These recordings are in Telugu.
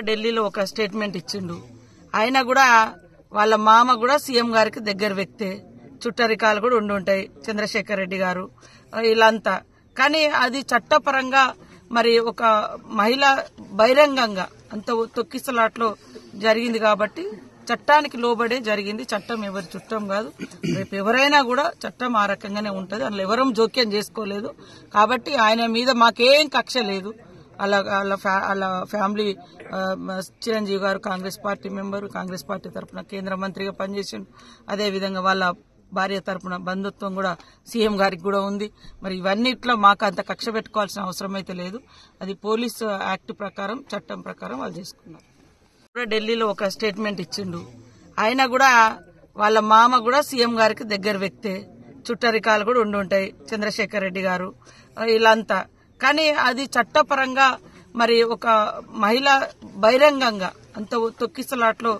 ఢిల్లీలో ఒక స్టేట్మెంట్ ఇచ్చిండు. ఆయన కూడా వాళ్ళ మామ కూడా సీఎం గారికి దగ్గర వ్యక్తే, చుట్టరికాలు కూడా ఉండుంటాయి, చంద్రశేఖర్ రెడ్డి గారు వీళ్ళంతా. కానీ అది చట్టపరంగా మరి ఒక మహిళ బహిరంగంగా అంత తొక్కిసలాట్లో జరిగింది కాబట్టి చట్టానికి లోబడే జరిగింది. చట్టం ఎవరి చుట్టం కాదు. రేపు ఎవరైనా కూడా చట్టం ఆ రకంగానే ఉంటుంది. అందులో ఎవరూ జోక్యం చేసుకోలేదు. కాబట్టి ఆయన మీద మాకేం కక్ష లేదు. వాళ్ళ ఫ్యామిలీ చిరంజీవి గారు Congress party member, Congress party తరఫున కేంద్ర మంత్రిగా పనిచేసిండు. అదేవిధంగా వాళ్ళ భార్య తరఫున బంధుత్వం కూడా సీఎం గారికి కూడా ఉంది. మరి ఇవన్నిట్లో మాకు అంత కక్ష పెట్టుకోవాల్సిన అవసరం అయితే లేదు. అది పోలీసు యాక్ట్ ప్రకారం, చట్టం ప్రకారం వాళ్ళు చేసుకున్నారు. ఢిల్లీలో ఒక స్టేట్మెంట్ ఇచ్చిండు. ఆయన కూడా వాళ్ళ మామ కూడా సీఎం గారికి దగ్గర వ్యక్తే, చుట్టరికాలు కూడా ఉండుంటాయి, చంద్రశేఖర్ రెడ్డి గారు వీళ్ళంతా. కానీ అది చట్టపరంగా మరి ఒక మహిళ బహిరంగంగా అంత తొక్కిసలాట్లో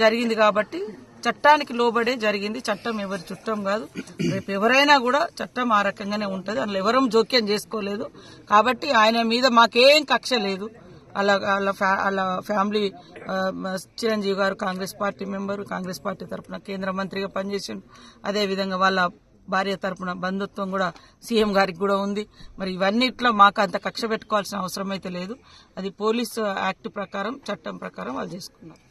జరిగింది కాబట్టి చట్టానికి లోబడే జరిగింది. చట్టం ఎవరి చుట్టం కాదు. రేపు ఎవరైనా కూడా చట్టం ఆ రకంగానే ఉంటుంది. అందులో ఎవరూ జోక్యం చేసుకోలేదు. కాబట్టి ఆయన మీద మాకేం కక్ష లేదు. వాళ్ళ ఫ్యామిలీ చిరంజీవి గారు Congress party member, Congress party తరఫున కేంద్ర మంత్రిగా పనిచేసిండు. అదేవిధంగా వాళ్ళ భార్య తరఫున బంధుత్వం కూడా సీఎం గారికి కూడా ఉంది. మరి ఇవన్నిట్లో మాకు అంత కక్ష పెట్టుకోవాల్సిన అవసరం అయితే లేదు. అది పోలీసు యాక్ట్ ప్రకారం, చట్టం ప్రకారం వాళ్ళు చేసుకున్నారు.